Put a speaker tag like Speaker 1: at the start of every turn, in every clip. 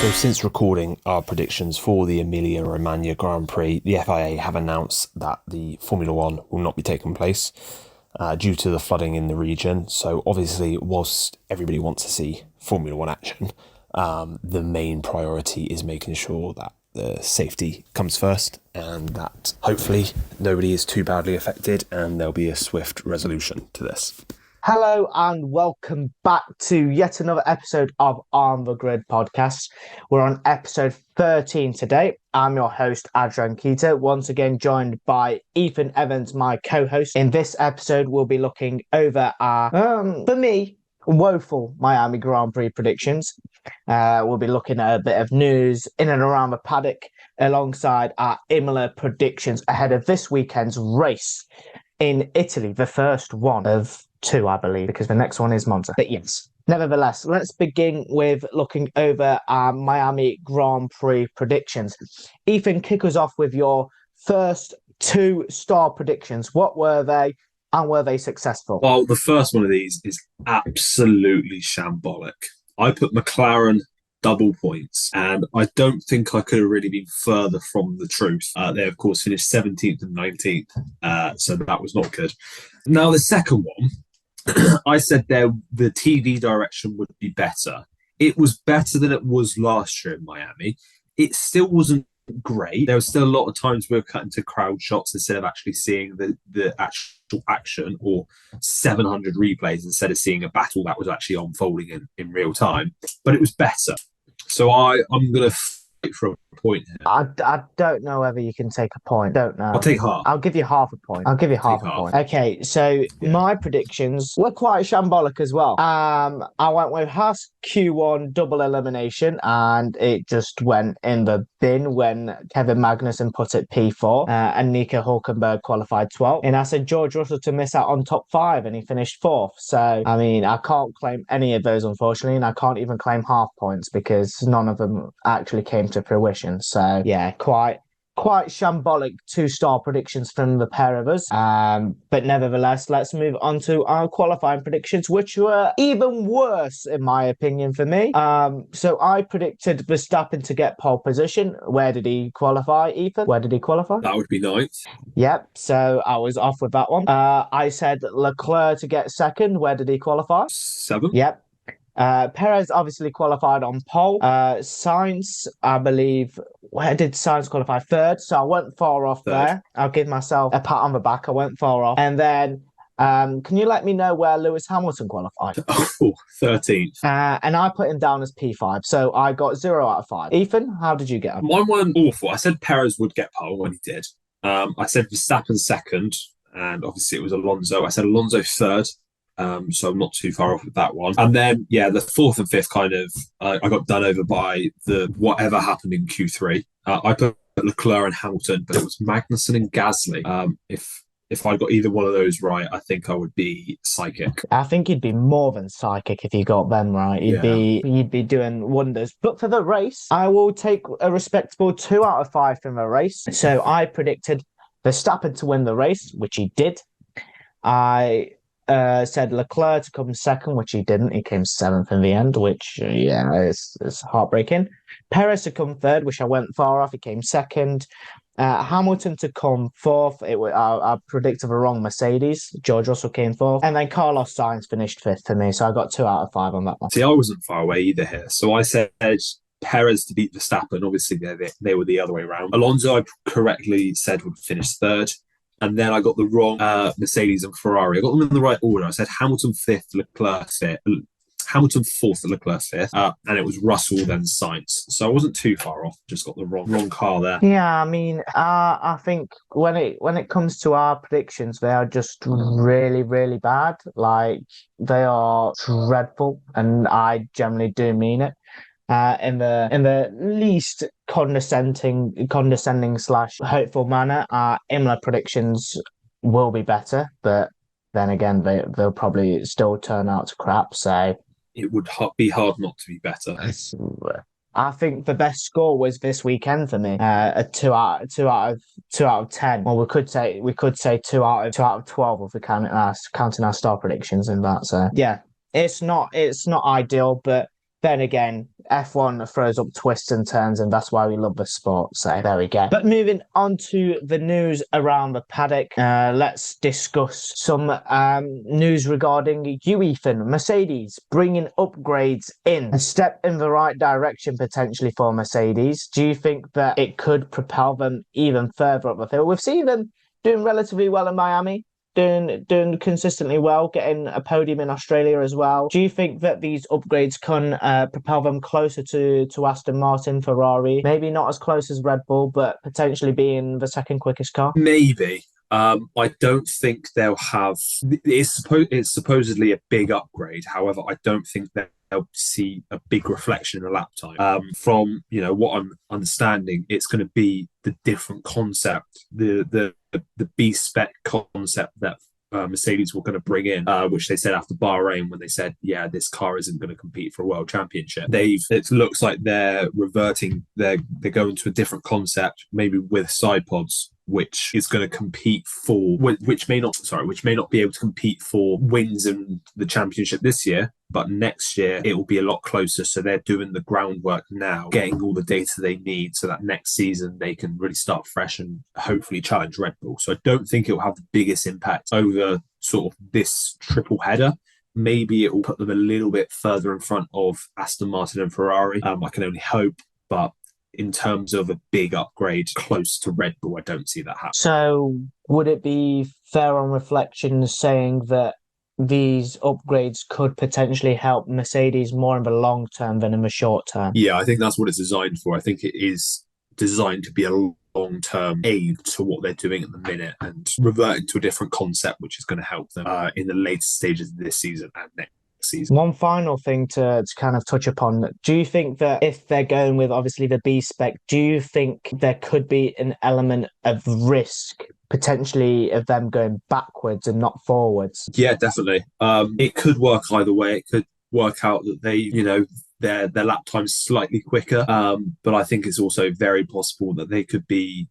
Speaker 1: So since recording our predictions for the Emilia Romagna Grand Prix, the FIA have announced that the Formula One will not be taking place due to the flooding in the region. So obviously, whilst everybody wants to see Formula One action, the main priority is making sure that the safety comes first and that hopefully nobody is too badly affected and there'll be a swift resolution to this.
Speaker 2: Hello and welcome back to yet another episode of OnTheGrid Podcast. We're on episode 13 today. I'm your host, Adrian, once again joined by Ethan Evans, my co-host. In this episode, we'll be looking over our, for me, woeful Miami Grand Prix predictions. We'll be looking at a bit of news in and around the paddock alongside our Imola predictions ahead of this weekend's race in Italy, the first one of two, I believe, because the next one is Monza. But yes, nevertheless, let's begin with looking over our Miami Grand Prix predictions. Ethan, kick us off with your first two star predictions. What were they and were they successful?
Speaker 3: Well, the first one of these is absolutely shambolic. I put McLaren double points, and I don't think I could have really been further from the truth. They, of course, finished 17th and 19th, so that was not good. Now, the second one, I said the TV direction would be better. It was better than it was last year in Miami. It still wasn't great. There was still a lot of times we were cutting to crowd shots instead of actually seeing the actual action, or 700 replays instead of seeing a battle that was actually unfolding in real time. But it was better. So I'm going to fight for a point here.
Speaker 2: I don't know whether you can take a point. Don't know.
Speaker 3: I'll take half.
Speaker 2: I'll give you half a point. Okay, so my predictions were quite shambolic as well. I went with Haas Q1 double elimination, and it just went in the bin when Kevin Magnussen put it P4 and Nico Hülkenberg qualified 12th. And I said George Russell to miss out on top 5, and he finished 4th. So, I mean, I can't claim any of those, unfortunately, and I can't even claim half points because none of them actually came to fruition. So, yeah, quite shambolic two-star predictions from the pair of us. But nevertheless, let's move on to our qualifying predictions, which were even worse, in my opinion, for me. So I predicted Verstappen to get pole position. Where did he qualify, Ethan? Where did he qualify?
Speaker 3: That would be ninth.
Speaker 2: Yep, so I was off with that one. I said Leclerc to get second. Where did he qualify?
Speaker 3: 7th.
Speaker 2: Yep. Perez obviously qualified on pole. Sainz, I believe, where did Sainz qualify? 3rd, so I went far off there. I'll give myself a pat on the back. I went far off. And then, can you let me know where Lewis Hamilton qualified?
Speaker 3: 13th.
Speaker 2: And I put him down as P5, so I got 0 out of 5. Ethan, how did you get him?
Speaker 3: Mine weren't awful. I said Perez would get pole when he did. I said Verstappen 2nd, and obviously it was Alonso. I said Alonso 3rd. So I'm not too far off with that one. And then, yeah, the 4th and 5th kind of, I got done over by the whatever happened in Q3. I put Leclerc and Hamilton, but it was Magnussen and Gasly. If I got either one of those right, I think I would be psychic.
Speaker 2: I think you'd be more than psychic if you got them right. You'd be doing wonders. But for the race, I will take a respectable 2 out of 5 from the race. So I predicted Verstappen to win the race, which he did. I said Leclerc to come second, which he didn't. He came 7th in the end, which, is heartbreaking. Perez to come 3rd, which I went far off. He came 2nd. Hamilton to come 4th. I predicted the wrong Mercedes. George Russell came 4th. And then Carlos Sainz finished 5th for me, so I got 2 out of 5 on that one.
Speaker 3: See, I wasn't far away either here. So I said Perez to beat Verstappen. Obviously, they were the other way around. Alonso, I correctly said, would finish 3rd. And then I got the wrong Mercedes and Ferrari. I got them in the right order. I said Hamilton 5th, Leclerc 5th. Hamilton 4th, Leclerc 5th. And it was Russell, then Sainz. So I wasn't too far off. Just got the wrong car there.
Speaker 2: Yeah, I mean, I think when it comes to our predictions, they are just really, really bad. Like, they are dreadful. And I generally do mean it. In the least condescending / hopeful manner. Imola predictions will be better, but then again, they'll probably still turn out to crap. So
Speaker 3: it would be hard not to be better.
Speaker 2: I think the best score was this weekend for me. A 2 out of 10. Well, we could say 2 out of 12 if we're counting our star predictions in that. So yeah, it's not ideal, but then again, F1 throws up twists and turns, and that's why we love the sport. So there we go. But moving on to the news around the paddock, let's discuss some news regarding you, Ethan. Mercedes bringing upgrades in. A step in the right direction potentially for Mercedes. Do you think that it could propel them even further up the field? We've seen them doing relatively well in Miami. Doing consistently well, getting a podium in Australia as well. Do you think that these upgrades can propel them closer to Aston Martin, Ferrari? Maybe not as close as Red Bull, but potentially being the second quickest car?
Speaker 3: Maybe. I don't think they'll have. It's supposedly a big upgrade. However, I don't think they'll see a big reflection in the lap time. From what I'm understanding, it's going to be the different concept, the B spec concept that Mercedes were going to bring in, which they said after Bahrain when they said, yeah, this car isn't going to compete for a world championship. It looks like they're reverting. They're going to a different concept, maybe with side pods, which is going to compete for, which may not be able to compete for wins in the championship this year, but next year it will be a lot closer. So they're doing the groundwork now, getting all the data they need so that next season they can really start fresh and hopefully challenge Red Bull. So I don't think it will have the biggest impact over sort of this triple header. Maybe it will put them a little bit further in front of Aston Martin and Ferrari. I can only hope, but in terms of a big upgrade close to Red Bull, I don't see that happen.
Speaker 2: So would it be fair on reflection saying that these upgrades could potentially help Mercedes more in the long term than in the short term?
Speaker 3: Yeah, I think that's what it's designed for. I think it is designed to be a long-term aid to what they're doing at the minute and reverting to a different concept, which is going to help them in the later stages of this season and next season.
Speaker 2: One final thing to kind of touch upon. Do you think that if they're going with obviously the B spec, do you think there could be an element of risk potentially of them going backwards and not forwards?
Speaker 3: Yeah, definitely. It could work either way. It could work out that they, their lap time's slightly quicker. But I think it's also very possible that they could be,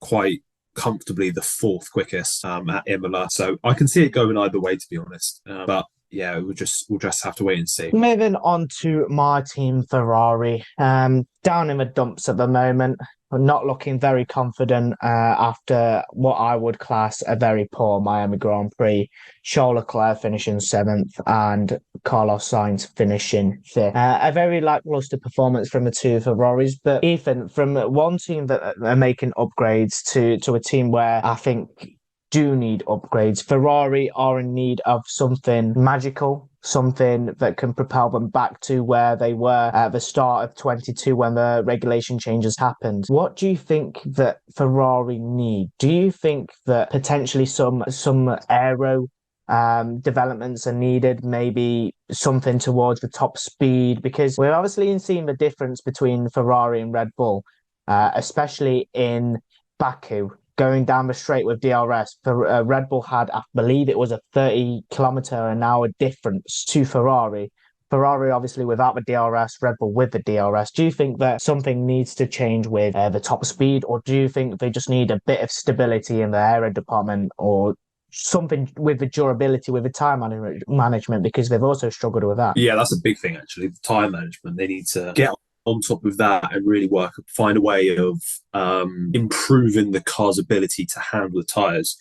Speaker 3: quite comfortably the fourth quickest at Imola. So I can see it going either way, to be honest. But yeah, we'll just have to wait and see.
Speaker 2: Moving on to my team, Ferrari. Down in the dumps at the moment. Not looking very confident after what I would class a very poor Miami Grand Prix. Charles Leclerc finishing 7th and Carlos Sainz finishing 5th. A very lackluster performance from the two Ferraris. But Ethan, from one team that are making upgrades to a team where I think do need upgrades, Ferrari are in need of something magical, something that can propel them back to where they were at the start of 22 when the regulation changes happened. What do you think that Ferrari need? Do you think that potentially some aero developments are needed, maybe something towards the top speed? Because we're obviously seeing the difference between Ferrari and Red Bull, especially in Baku. Going down the straight with DRS, Red Bull had, I believe it was a 30-kilometre-an-hour difference to Ferrari. Ferrari, obviously, without the DRS, Red Bull with the DRS. Do you think that something needs to change with the top speed, or do you think they just need a bit of stability in the aero department, or something with the durability, with the time management, because they've also struggled with that?
Speaker 3: Yeah, that's a big thing, actually. The time management. They need to get on top of that and really find a way of improving the car's ability to handle the tyres.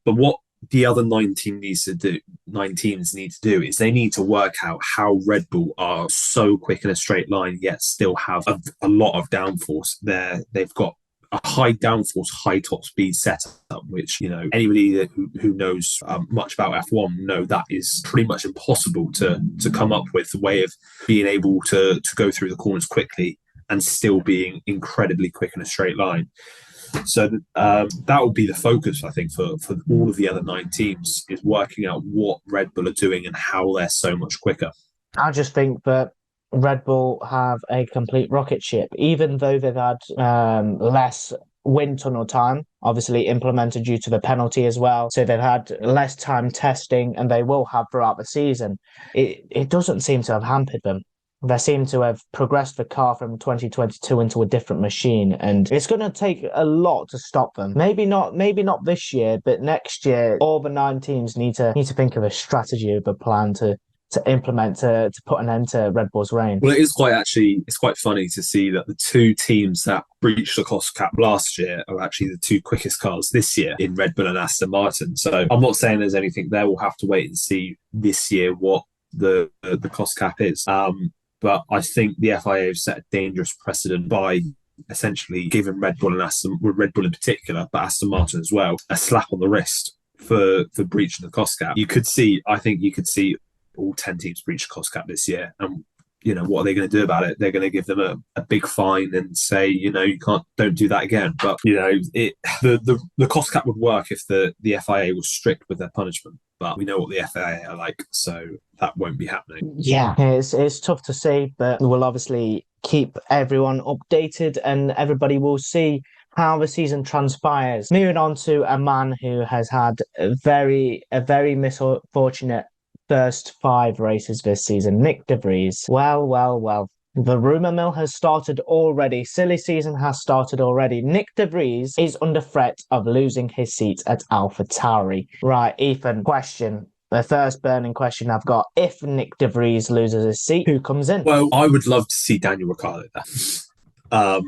Speaker 3: But what the other 9 teams need to do is they need to work out how Red Bull are so quick in a straight line yet still have a lot of downforce. They've got a high downforce, high top speed setup, which, anybody who knows much about F1 know that is pretty much impossible to come up with a way of being able to go through the corners quickly and still being incredibly quick in a straight line. So that will be the focus, I think, for all of the other 9 teams, is working out what Red Bull are doing and how they're so much quicker.
Speaker 2: I just think that Red Bull have a complete rocket ship, even though they've had less wind tunnel time, obviously implemented due to the penalty as well. So they've had less time testing, and they will have throughout the season. It doesn't seem to have hampered them. They seem to have progressed the car from 2022 into a different machine, and it's going to take a lot to stop them. Maybe not this year, but next year, all the 9 teams need to think of a strategy, of a plan to to implement to put an end to Red Bull's reign.
Speaker 3: Well, it's quite funny to see that the two teams that breached the cost cap last year are actually the two quickest cars this year in Red Bull and Aston Martin. So I'm not saying there's anything there. We'll have to wait and see this year what the cost cap is. But I think the FIA have set a dangerous precedent by essentially giving Red Bull in particular, but Aston Martin as well, a slap on the wrist for breaching the cost cap. I think you could see all 10 teams breach the cost cap this year. And, what are they going to do about it? They're going to give them a big fine and say, you don't do that again. But, the cost cap would work if the FIA was strict with their punishment. But we know what the FIA are like, so that won't be happening.
Speaker 2: Yeah, it's tough to see, but we'll obviously keep everyone updated and everybody will see how the season transpires. Moving on to a man who has had a very misfortunate first 5 races this season, Nick de Vries. Well. The rumour mill has started already. Silly season has started already. Nick de Vries is under threat of losing his seat at AlphaTauri. Right, Ethan, question. The first burning question I've got. If Nick de Vries loses his seat, who comes in?
Speaker 3: Well, I would love to see Daniel Ricciardo there.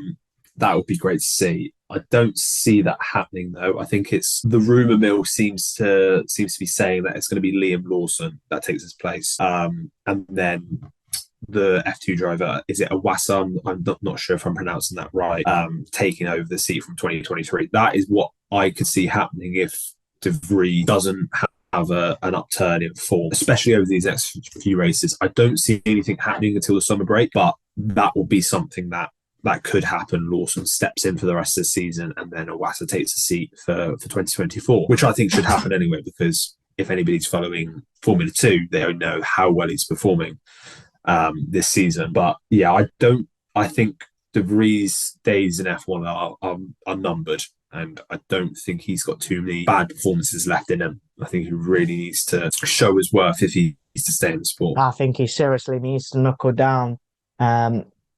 Speaker 3: That would be great to see. I don't see that happening though. I think it's the rumor mill seems to be saying that it's going to be Liam Lawson that takes his place, and then the F2 driver, is it Awasa? I'm not sure if I'm pronouncing that right. Taking over the seat from 2023. That is what I could see happening if de Vries doesn't have an upturn in form, especially over these next few races. I don't see anything happening until the summer break, but that will be something that could happen. Lawson steps in for the rest of the season and then Awasa takes the seat for 2024, which I think should happen anyway, because if anybody's following Formula 2, they don't know how well he's performing this season. But yeah, I think de Vries' days in F1 are numbered, and I don't think he's got too many bad performances left in him. I think he really needs to show his worth if he needs to stay in the sport.
Speaker 2: I think he seriously needs to knuckle down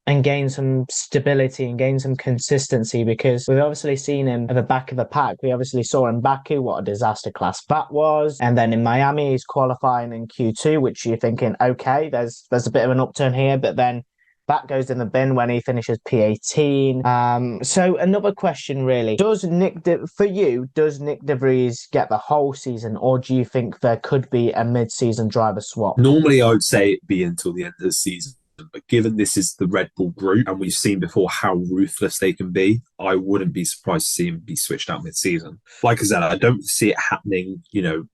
Speaker 2: and gain some stability and gain some consistency, because we've obviously seen him at the back of the pack. We obviously saw in Baku what a disaster class that was. And then in Miami, he's qualifying in Q2, which you're thinking, okay, there's a bit of an upturn here, but then that goes in the bin when he finishes P18. So another question really, does Nick de Vries get the whole season, or do you think there could be a mid-season driver swap?
Speaker 3: Normally, I would say it'd be until the end of the season. But given this is the Red Bull group and we've seen before how ruthless they can be, I wouldn't be surprised to see him be switched out mid-season. Like I said, I don't see it happening.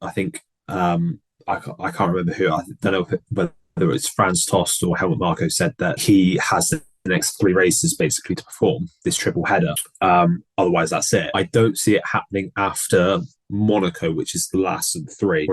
Speaker 3: I think I can't remember who. I don't know whether it's Franz Tost or Helmut Marko said that he has the next 3 races basically to perform this triple header. Otherwise, that's it. I don't see it happening after Monaco, which is the last of the 3,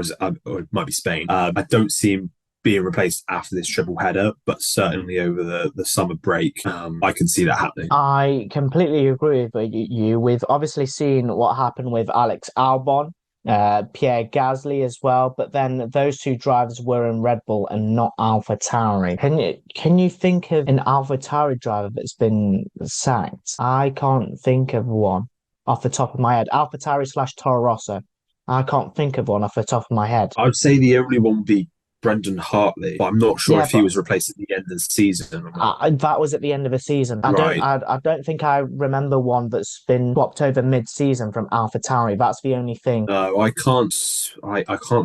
Speaker 3: or it might be Spain. I don't see him being replaced after this triple header, but certainly over the summer break, I can see that happening.
Speaker 2: I completely agree with you. We've obviously seen what happened with Alex Albon, Pierre Gasly as well, but then those 2 drivers were in Red Bull and not AlphaTauri. Can you think of an AlphaTauri driver that's been sacked? I can't think of one off the top of my head. AlphaTauri / Toro Rosso. I can't think of one off the top of my head.
Speaker 3: I would say the only one would be Brendan Hartley, but I'm not sure if he was replaced at the end of the season or not.
Speaker 2: That was at the end of the season. I don't think I remember one that's been swapped over mid-season from AlphaTauri. That's the only thing.
Speaker 3: No, I can't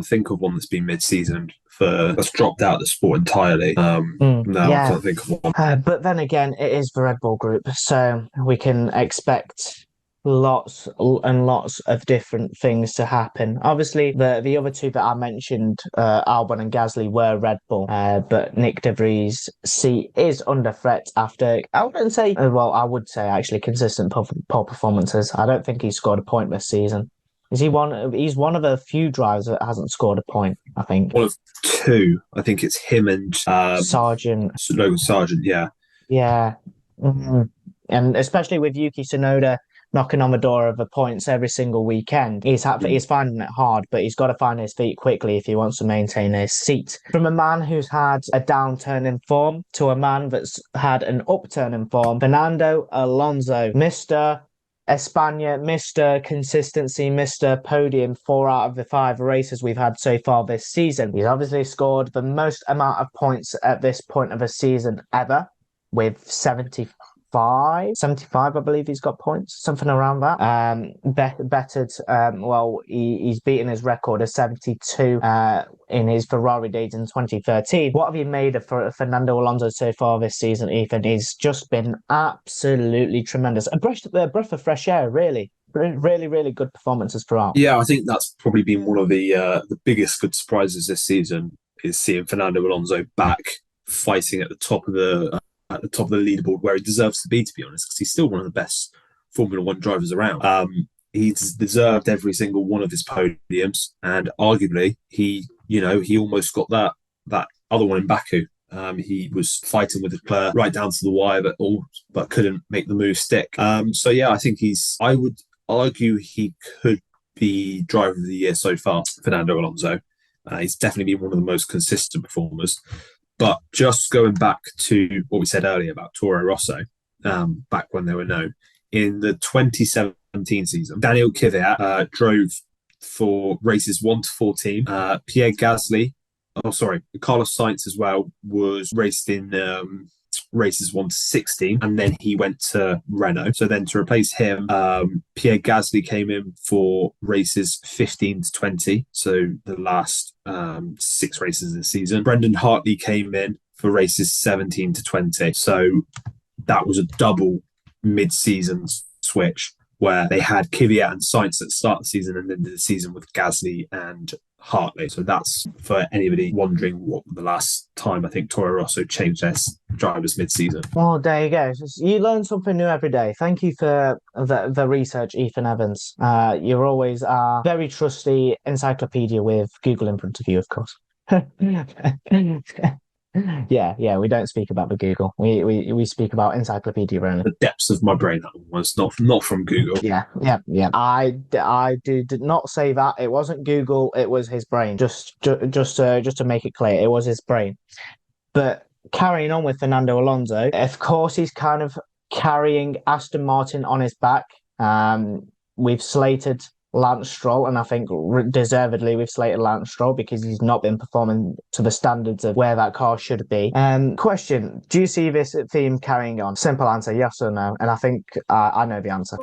Speaker 3: think of one that's been mid-season that's dropped out of the sport entirely. I can't think of one.
Speaker 2: But then again, it is the Red Bull group, so we can expect lots and lots of different things to happen. Obviously, the other 2 that I mentioned, Albon and Gasly, were Red Bull, but Nick de Vries' seat is under threat after, I would say actually consistent poor performances. I don't think he's scored a point this season. He's one of the few drivers that hasn't scored a point, I think.
Speaker 3: One of 2. I think it's him and
Speaker 2: Sargent.
Speaker 3: Logan Sargent, yeah.
Speaker 2: Yeah. Mm-hmm. And especially with Yuki Tsunoda knocking on the door of the points every single weekend. He's finding it hard, but he's got to find his feet quickly if he wants to maintain his seat. From a man who's had a downturn in form to a man that's had an upturn in form, Fernando Alonso, Mr. Espana, Mr. Consistency, Mr. Podium, 4 out of the 5 races we've had so far this season. He's obviously scored the most amount of points at this point of a season ever, with 75, I believe he's got points, something around that. Bettered, he's beaten his record of 72 in his Ferrari days in 2013. What have you made of Fernando Alonso so far this season, Ethan? He's just been absolutely tremendous. A breath of fresh air, really. Really, really good performances throughout.
Speaker 3: Yeah, I think that's probably been one of the biggest good surprises this season, is seeing Fernando Alonso back fighting at the top of the leaderboard where he deserves to be honest, because he's still one of the best Formula One drivers around. He's deserved every single one of his podiums, and arguably he almost got that other one in Baku. He was fighting with Leclerc right down to the wire, but couldn't make the move stick. So yeah, I think I would argue he could be driver of the year so far, Fernando Alonso. He's definitely been one of the most consistent performers. But just going back to what we said earlier about Toro Rosso, back when they were known, in the 2017 season, Daniel Kvyat drove for races 1 to 14. Pierre Gasly, Carlos Sainz as well, was raced in races 1 to 16, and then he went to Renault. So then to replace him, Pierre Gasly came in for races 15 to 20, so the last 6 races of the season. Brendan Hartley came in for races 17 to 20, so that was a double mid-season switch where they had Kvyat and Sainz at the start of the season, and then the season with Gasly and Hartley. So that's for anybody wondering what the last time I think Toro Rosso changed their drivers mid-season.
Speaker 2: Well, there you go. You learn something new every day. Thank you for the research, Ethan Evans. You're always a very trusty encyclopedia with Google in front of you, of course. Yeah, we don't speak about the Google. We speak about encyclopedia only.
Speaker 3: The depths of my brain, that was not from Google.
Speaker 2: Yeah. I did not say that. It wasn't Google. It was his brain. Just to make it clear, it was his brain. But carrying on with Fernando Alonso, of course, he's kind of carrying Aston Martin on his back. We've slated Lance Stroll, and I think deservedly we've slated Lance Stroll because he's not been performing to the standards of where that car should be. Question, do you see this theme carrying on? Simple answer, yes or no? And I think I know the answer.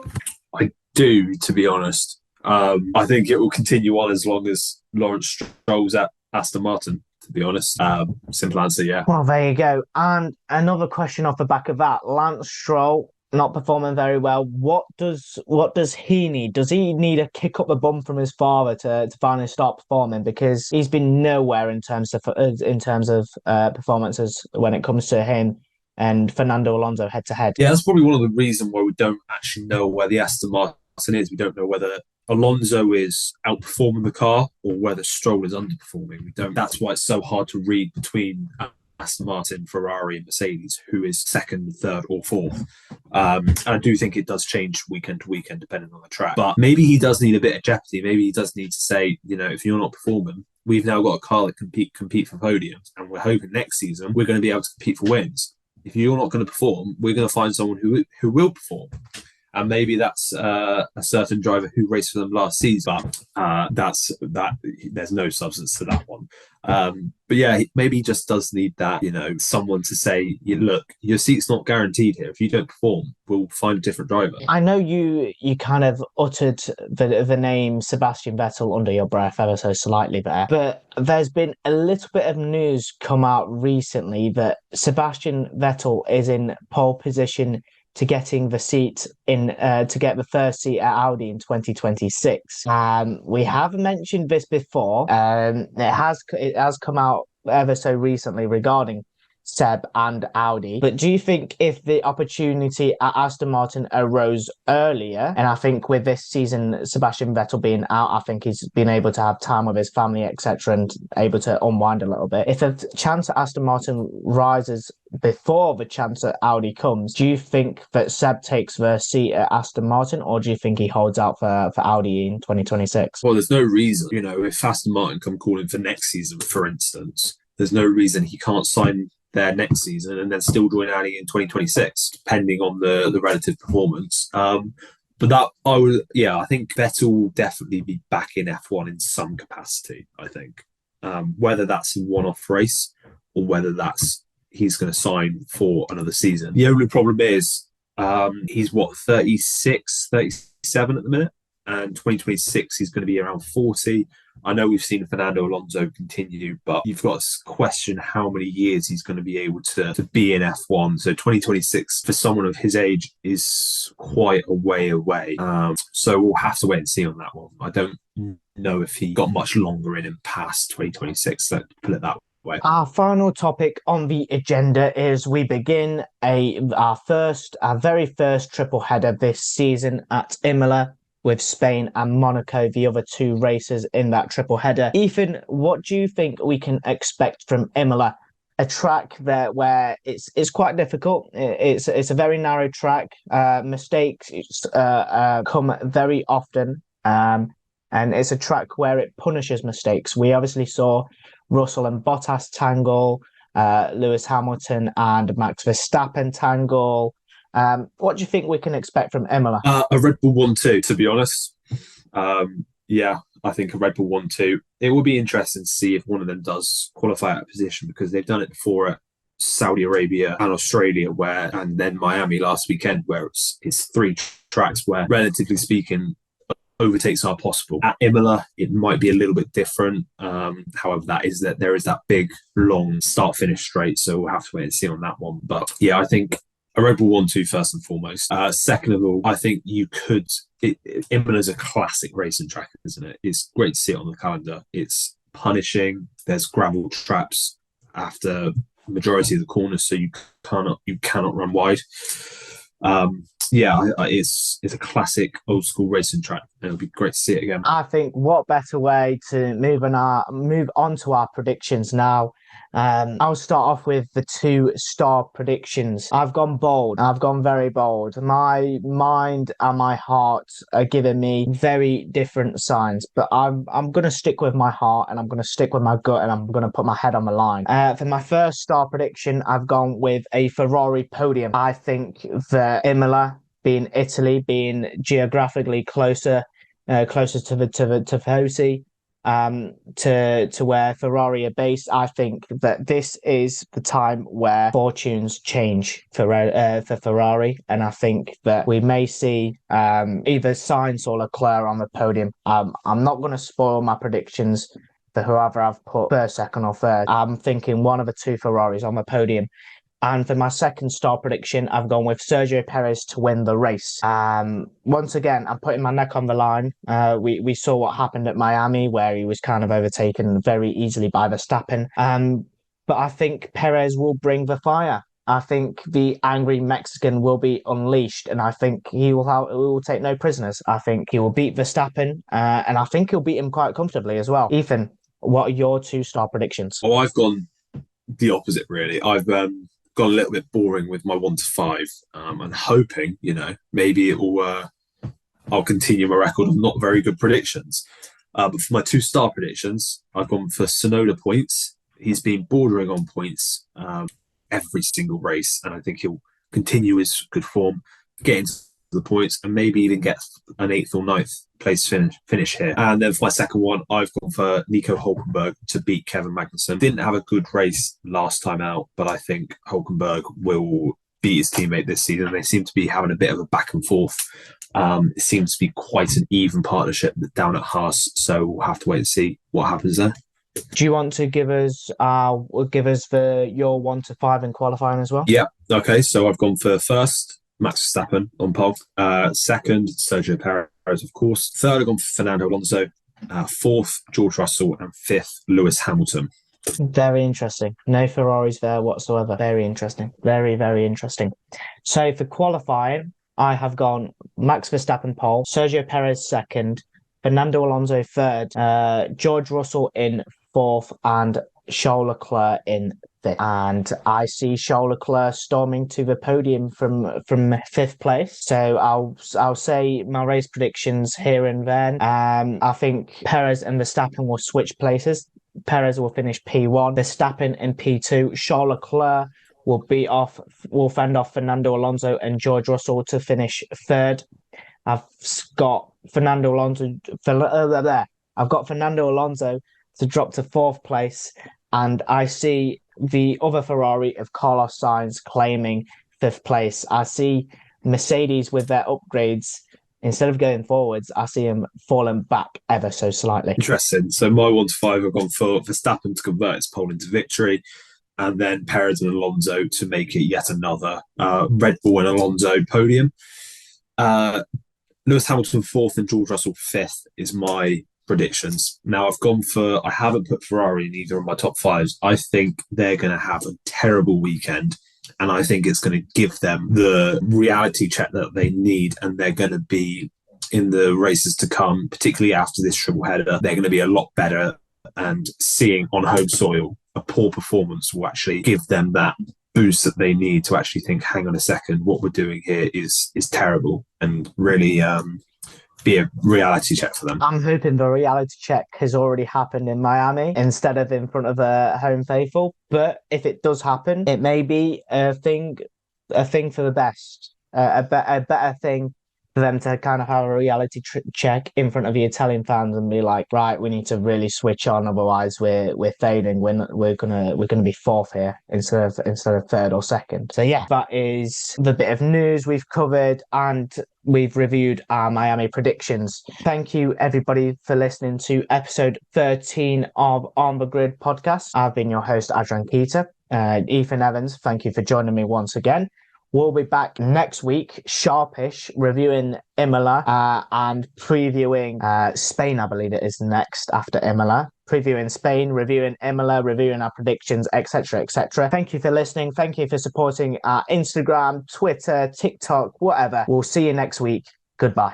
Speaker 3: I do, to be honest. I think it will continue on as long as Lawrence Stroll's at Aston Martin, to be honest. Simple answer, yeah.
Speaker 2: Well, there you go. And another question off the back of that, Lance Stroll not performing very well. What does he need? Does he need a kick up the bum from his father to finally start performing? Because he's been nowhere in terms of performances when it comes to him and Fernando Alonso head to head.
Speaker 3: Yeah, that's probably one of the reasons why we don't actually know where the Aston Martin is. We don't know whether Alonso is outperforming the car or whether Stroll is underperforming. We don't. That's why it's so hard to read between Aston Martin, Ferrari and Mercedes, who is second, third or fourth. And I do think it does change weekend to weekend depending on the track. But maybe he does need a bit of jeopardy. Maybe he does need to say, if you're not performing, we've now got a car that can compete for podiums, and we're hoping next season we're going to be able to compete for wins. If you're not going to perform, we're going to find someone who will perform. And maybe that's a certain driver who raced for them last season, but there's no substance to that one. But yeah, maybe he just does need that, someone to say, look, your seat's not guaranteed here. If you don't perform, we'll find a different driver.
Speaker 2: I know you kind of uttered the name Sebastian Vettel under your breath ever so slightly there, but there's been a little bit of news come out recently that Sebastian Vettel is in pole position to getting the seat to get the first seat at Audi in 2026. We have mentioned this before. It has come out ever so recently regarding Seb and Audi. But do you think if the opportunity at Aston Martin arose earlier, and I think with this season, Sebastian Vettel being out, I think he's been able to have time with his family, etc., and able to unwind a little bit. If a chance at Aston Martin rises before the chance at Audi comes, do you think that Seb takes the seat at Aston Martin, or do you think he holds out for Audi in 2026?
Speaker 3: Well, there's no reason, if Aston Martin come calling for next season, for instance, there's no reason he can't sign there next season and then still join Audi in 2026, depending on the relative performance. I think Vettel will definitely be back in F1 in some capacity. I think whether that's a one-off race or whether he's going to sign for another season. The only problem is he's 36, 37 at the minute, and 2026 he's going to be around 40. I know we've seen Fernando Alonso continue, but you've got to question how many years he's going to be able to be in F1. So 2026 for someone of his age is quite a way away. So we'll have to wait and see on that one. I don't know if he got much longer in him past 2026. Let's put it that way.
Speaker 2: Our final topic on the agenda is we begin our very first triple header this season at Imola, with Spain and Monaco, the other two races in that triple header. Ethan, what do you think we can expect from Imola? A track where it's quite difficult. It's a very narrow track. Mistakes come very often, and it's a track where it punishes mistakes. We obviously saw Russell and Bottas tangle, Lewis Hamilton and Max Verstappen tangle. What do you think we can expect from Imola?
Speaker 3: A Red Bull 1-2, to be honest. I think a Red Bull 1-2. It will be interesting to see if one of them does qualify out of position, because they've done it before at Saudi Arabia and Australia, and then Miami last weekend, where it's three tracks where, relatively speaking, overtakes are possible. At Imola, it might be a little bit different. However, there is that big, long start-finish straight, so we'll have to wait and see on that one. But yeah, I think a Red Bull 1-2 first and foremost. Second of all, I think Imola's a classic racing track, isn't it? It's great to see it on the calendar. It's punishing. There's gravel traps after the majority of the corners, so you cannot run wide. It's a classic old school racing track, and it'll be great to see it again.
Speaker 2: I think what better way to move on to our predictions now. I'll start off with the 2-star predictions. I've gone bold. I've gone very bold. My mind and my heart are giving me very different signs, but I'm going to stick with my heart, and I'm going to stick with my gut, and I'm going to put my head on the line. For my first star prediction, I've gone with a Ferrari podium. I think that Imola, being Italy, being geographically closer to Tifosi, to where Ferrari are based, I think that this is the time where fortunes change for Ferrari, and I think that we may see either Sainz or Leclerc on the podium. I'm not going to spoil my predictions for whoever I've put first, second, or third. I'm thinking one of the two Ferraris on the podium. And for my second star prediction, I've gone with Sergio Perez to win the race. Once again, I'm putting my neck on the line. We saw what happened at Miami, where he was kind of overtaken very easily by Verstappen. But I think Perez will bring the fire. I think the angry Mexican will be unleashed, and I think he will take no prisoners. I think he will beat Verstappen, and I think he'll beat him quite comfortably as well. Ethan, what are your 2-star predictions?
Speaker 3: Oh, I've gone the opposite, really. I've got a little bit boring with my 1-5, and hoping, maybe it will. I'll continue my record of not very good predictions. But for my 2-star predictions, I've gone for Tsunoda points. He's been bordering on points every single race, and I think he'll continue his good form, get into the points, and maybe even get an 8th or 9th place finish here. And then for my second one, I've gone for Nico Hülkenberg to beat Kevin Magnussen. Didn't have a good race last time out, but I think Hülkenberg will beat his teammate this season. They seem to be having a bit of a back and forth. It seems to be quite an even partnership down at Haas, so we'll have to wait and see what happens there.
Speaker 2: Do you want to give us your 1 to 5 in qualifying as well?
Speaker 3: Yeah. Okay. So I've gone for first, Max Verstappen on pole. Second, Sergio Perez, of course. Third, I've gone for Fernando Alonso. Fourth, George Russell. And fifth, Lewis Hamilton.
Speaker 2: Very interesting. No Ferraris there whatsoever. Very interesting. Very, very interesting. So for qualifying, I have gone Max Verstappen pole, Sergio Perez second, Fernando Alonso third, George Russell in fourth, and Charles Leclerc in fifth. And I see Charles Leclerc storming to the podium from fifth place. So I'll say my race predictions here and then. I think Perez and Verstappen will switch places. Perez will finish P1, Verstappen in P2, Charles Leclerc will fend off Fernando Alonso and George Russell to finish third. I've got Fernando Alonso. I've got Fernando Alonso to drop to fourth place, and I see the other Ferrari of Carlos Sainz claiming fifth place. I see Mercedes with their upgrades. Instead of going forwards, I see him falling back ever so slightly.
Speaker 3: Interesting. So my 1 to 5 have gone for Verstappen to convert his pole into victory, and then Perez and Alonso to make it yet another Red Bull and Alonso podium. Lewis Hamilton fourth and George Russell fifth is my predictions. Now I haven't put Ferrari in either of my top fives. I think they're going to have a terrible weekend. And I think it's going to give them the reality check that they need. And they're going to be in the races to come, particularly after this triple header. They're going to be a lot better. And seeing on home soil a poor performance will actually give them that boost that they need to actually think, hang on a second, what we're doing here is terrible, and really be a reality check for them.
Speaker 2: I'm hoping the reality check has already happened in Miami instead of in front of a home faithful. But if it does happen, it may be a thing for the best, a better thing for them to kind of have a reality check in front of the Italian fans and be like, right, we need to really switch on, otherwise we're fading. We're gonna be fourth here instead of third or second. So yeah, that is the bit of news we've covered, and we've reviewed our Miami predictions. Thank you everybody for listening to episode 13 of On the Grid podcast. I've been your host, Adrian Keita. Ethan Evans, thank you for joining me once again. We'll be back next week, sharpish, reviewing Imola and previewing Spain, I believe it is next after Imola. Previewing Spain, reviewing Imola, reviewing our predictions, etc., etc. Thank you for listening. Thank you for supporting our Instagram, Twitter, TikTok, whatever. We'll see you next week. Goodbye.